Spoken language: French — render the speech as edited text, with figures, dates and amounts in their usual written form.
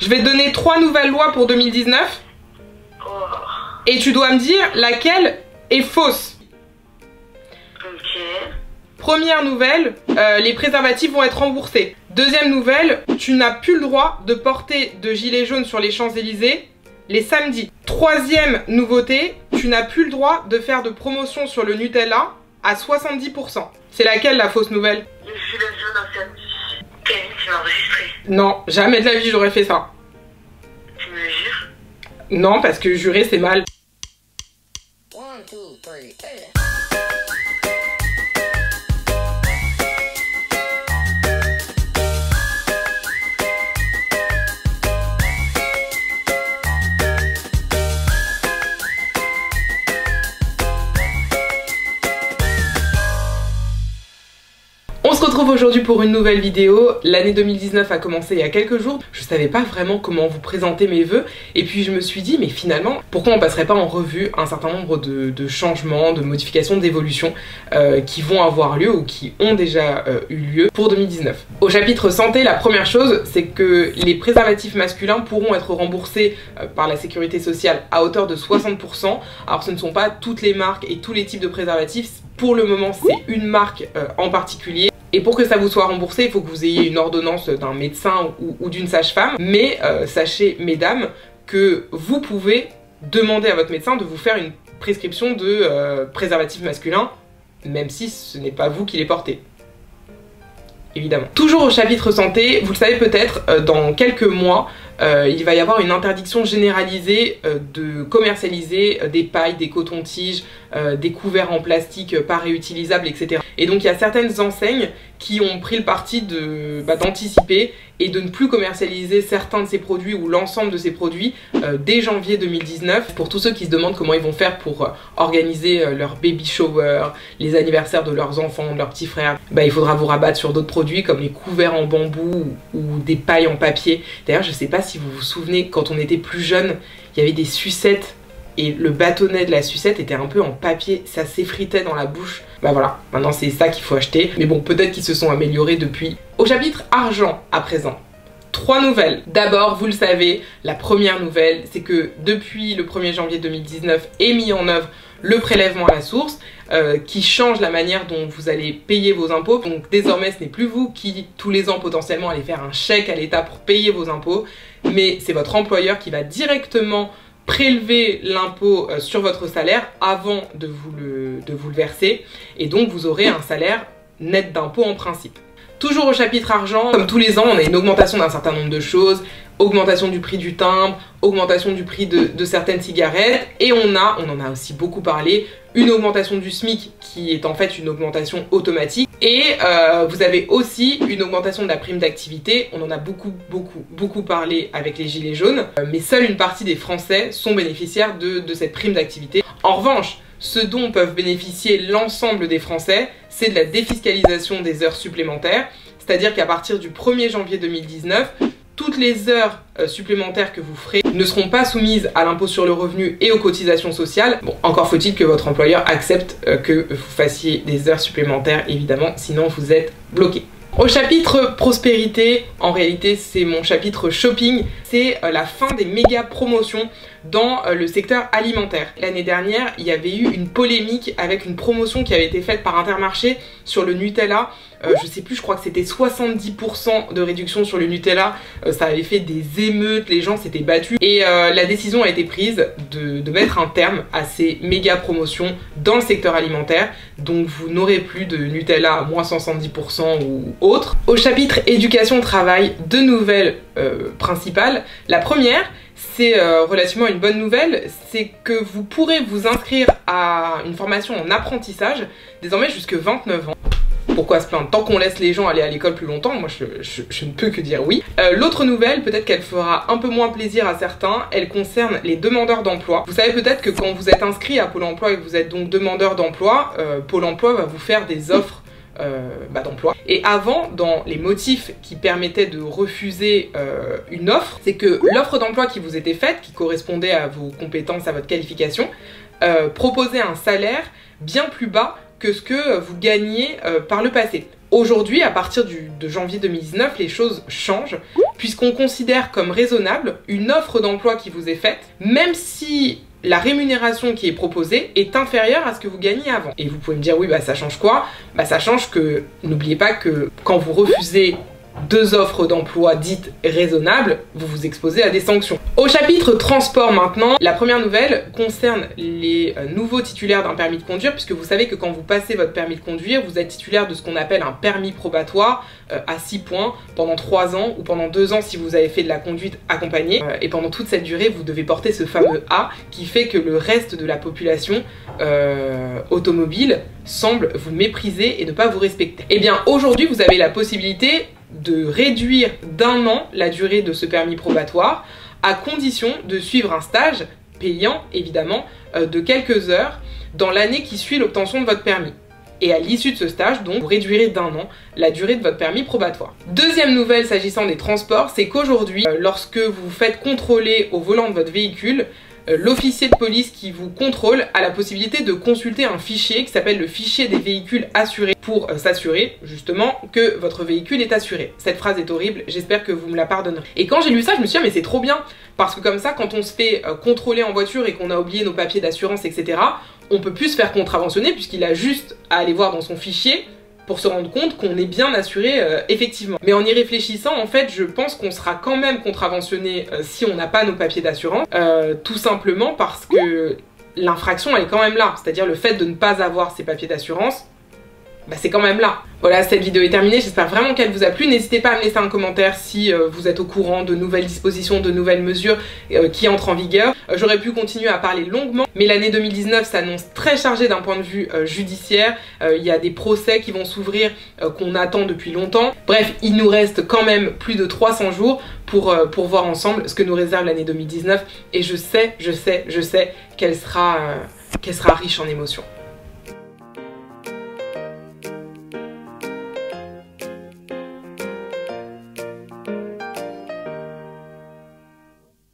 Je vais te donner 3 nouvelles lois pour 2019. Oh. Et tu dois me dire laquelle est fausse. Ok. Première nouvelle, les préservatifs vont être remboursés. Deuxième nouvelle, tu n'as plus le droit de porter de gilet jaune sur les Champs-Élysées les samedis. Troisième nouveauté, tu n'as plus le droit de faire de promotion sur le Nutella à 70%. C'est laquelle la fausse nouvelle? Le gilet jaune un samedi. Camille, tu m'as enregistré. Non, jamais de la vie j'aurais fait ça. Tu me le jures? Non, parce que jurer c'est mal. 1, 2, 3, hey. On se retrouve aujourd'hui pour une nouvelle vidéo. L'année 2019 a commencé il y a quelques jours. Je savais pas vraiment comment vous présenter mes vœux. Et puis je me suis dit, mais finalement, pourquoi on passerait pas en revue un certain nombre de changements, de modifications, d'évolutions qui vont avoir lieu ou qui ont déjà eu lieu pour 2019. Au chapitre santé, la première chose, c'est que les préservatifs masculins pourront être remboursés par la sécurité sociale à hauteur de 60%. Alors ce ne sont pas toutes les marques et tous les types de préservatifs. Pour le moment, c'est une marque en particulier. Et pour que ça vous soit remboursé, il faut que vous ayez une ordonnance d'un médecin ou d'une sage-femme. Mais sachez, mesdames, que vous pouvez demander à votre médecin de vous faire une prescription de préservatif masculin, même si ce n'est pas vous qui les portez. Évidemment. Toujours au chapitre santé, vous le savez peut-être, dans quelques mois, il va y avoir une interdiction généralisée de commercialiser des pailles, des cotons-tiges, des couverts en plastique pas réutilisables, etc. Et donc il y a certaines enseignes qui ont pris le parti d'anticiper et de ne plus commercialiser certains de ces produits ou l'ensemble de ces produits dès janvier 2019. Pour tous ceux qui se demandent comment ils vont faire pour organiser leur baby shower, les anniversaires de leurs enfants, de leurs petits frères, il faudra vous rabattre sur d'autres produits comme les couverts en bambou ou des pailles en papier. D'ailleurs, je sais pas si vous vous souvenez, quand on était plus jeune, il y avait des sucettes et le bâtonnet de la sucette était un peu en papier, ça s'effritait dans la bouche. Bah voilà, maintenant c'est ça qu'il faut acheter. Mais bon, peut-être qu'ils se sont améliorés depuis. Au chapitre argent à présent. 3 nouvelles. D'abord, vous le savez, la première nouvelle, c'est que depuis le 1er janvier 2019 est mis en œuvre le prélèvement à la source qui change la manière dont vous allez payer vos impôts. Donc désormais, ce n'est plus vous qui, tous les ans, potentiellement, allez faire un chèque à l'État pour payer vos impôts, mais c'est votre employeur qui va directement prélever l'impôt sur votre salaire avant de vous le verser. Et donc, vous aurez un salaire net d'impôt en principe. Toujours au chapitre argent, comme tous les ans, on a une augmentation d'un certain nombre de choses, augmentation du prix du timbre, augmentation du prix de certaines cigarettes, et on en a aussi beaucoup parlé, une augmentation du SMIC qui est en fait une augmentation automatique, et vous avez aussi une augmentation de la prime d'activité. On en a beaucoup parlé avec les gilets jaunes, mais seule une partie des Français sont bénéficiaires de cette prime d'activité. En revanche, ce dont peuvent bénéficier l'ensemble des Français, c'est de la défiscalisation des heures supplémentaires, c'est-à-dire qu'à partir du 1er janvier 2019, toutes les heures supplémentaires que vous ferez ne seront pas soumises à l'impôt sur le revenu et aux cotisations sociales. Bon, encore faut-il que votre employeur accepte que vous fassiez des heures supplémentaires, évidemment, sinon vous êtes bloqué. Au chapitre prospérité, en réalité c'est mon chapitre shopping, c'est la fin des méga promotions dans le secteur alimentaire. L'année dernière, il y avait eu une polémique avec une promotion qui avait été faite par Intermarché sur le Nutella. Je sais plus, je crois que c'était 70% de réduction sur le Nutella. Ça avait fait des émeutes, les gens s'étaient battus. Et la décision a été prise de mettre un terme à ces méga promotions dans le secteur alimentaire. Donc vous n'aurez plus de Nutella à moins 170% ou autre. Au chapitre éducation-travail, 2 nouvelles principales. La première, c'est relativement une bonne nouvelle, c'est que vous pourrez vous inscrire à une formation en apprentissage, désormais jusque 29 ans. Pourquoi se plaindre? Tant qu'on laisse les gens aller à l'école plus longtemps, moi je ne peux que dire oui. L'autre nouvelle, peut-être qu'elle fera un peu moins plaisir à certains, elle concerne les demandeurs d'emploi. Vous savez peut-être que quand vous êtes inscrit à Pôle emploi et que vous êtes donc demandeur d'emploi, Pôle emploi va vous faire des offres d'emploi. Et avant, dans les motifs qui permettaient de refuser une offre, c'est que l'offre d'emploi qui vous était faite, qui correspondait à vos compétences, à votre qualification, proposait un salaire bien plus bas que ce que vous gagnez par le passé. Aujourd'hui, à partir de janvier 2019, les choses changent puisqu'on considère comme raisonnable une offre d'emploi qui vous est faite, même si la rémunération qui est proposée est inférieure à ce que vous gagnez avant. Et vous pouvez me dire, oui, bah ça change quoi? Bah ça change que, n'oubliez pas que quand vous refusez 2 offres d'emploi dites raisonnables, vous vous exposez à des sanctions. Au chapitre transport maintenant, la première nouvelle concerne les nouveaux titulaires d'un permis de conduire, puisque vous savez que quand vous passez votre permis de conduire, vous êtes titulaire de ce qu'on appelle un permis probatoire à 6 points pendant 3 ans ou pendant 2 ans si vous avez fait de la conduite accompagnée. Et pendant toute cette durée, vous devez porter ce fameux A qui fait que le reste de la population automobile semble vous mépriser et ne pas vous respecter. Et bien aujourd'hui, vous avez la possibilité de réduire d'1 an la durée de ce permis probatoire à condition de suivre un stage payant évidemment de quelques heures dans l'année qui suit l'obtention de votre permis. Et à l'issue de ce stage, donc, vous réduirez d'1 an la durée de votre permis probatoire. Deuxième nouvelle s'agissant des transports, c'est qu'aujourd'hui, lorsque vous faites contrôler au volant de votre véhicule, l'officier de police qui vous contrôle a la possibilité de consulter un fichier qui s'appelle le fichier des véhicules assurés pour s'assurer justement que votre véhicule est assuré. Cette phrase est horrible, j'espère que vous me la pardonnerez. Et quand j'ai lu ça, je me suis dit, ah, mais c'est trop bien, parce que comme ça, quand on se fait contrôler en voiture et qu'on a oublié nos papiers d'assurance, etc., on peut plus se faire contraventionner puisqu'il a juste à aller voir dans son fichier pour se rendre compte qu'on est bien assuré effectivement. Mais en y réfléchissant, en fait, je pense qu'on sera quand même contraventionné si on n'a pas nos papiers d'assurance, tout simplement parce que l'infraction, elle est quand même là. C'est-à-dire le fait de ne pas avoir ces papiers d'assurance, bah, c'est quand même là. Voilà, cette vidéo est terminée, j'espère vraiment qu'elle vous a plu. N'hésitez pas à me laisser un commentaire si vous êtes au courant de nouvelles dispositions, de nouvelles mesures qui entrent en vigueur. J'aurais pu continuer à parler longuement, mais l'année 2019 s'annonce très chargée d'un point de vue judiciaire. Il y a des procès qui vont s'ouvrir qu'on attend depuis longtemps. Bref, il nous reste quand même plus de 300 jours pour voir ensemble ce que nous réserve l'année 2019. Et je sais qu'elle sera riche en émotions.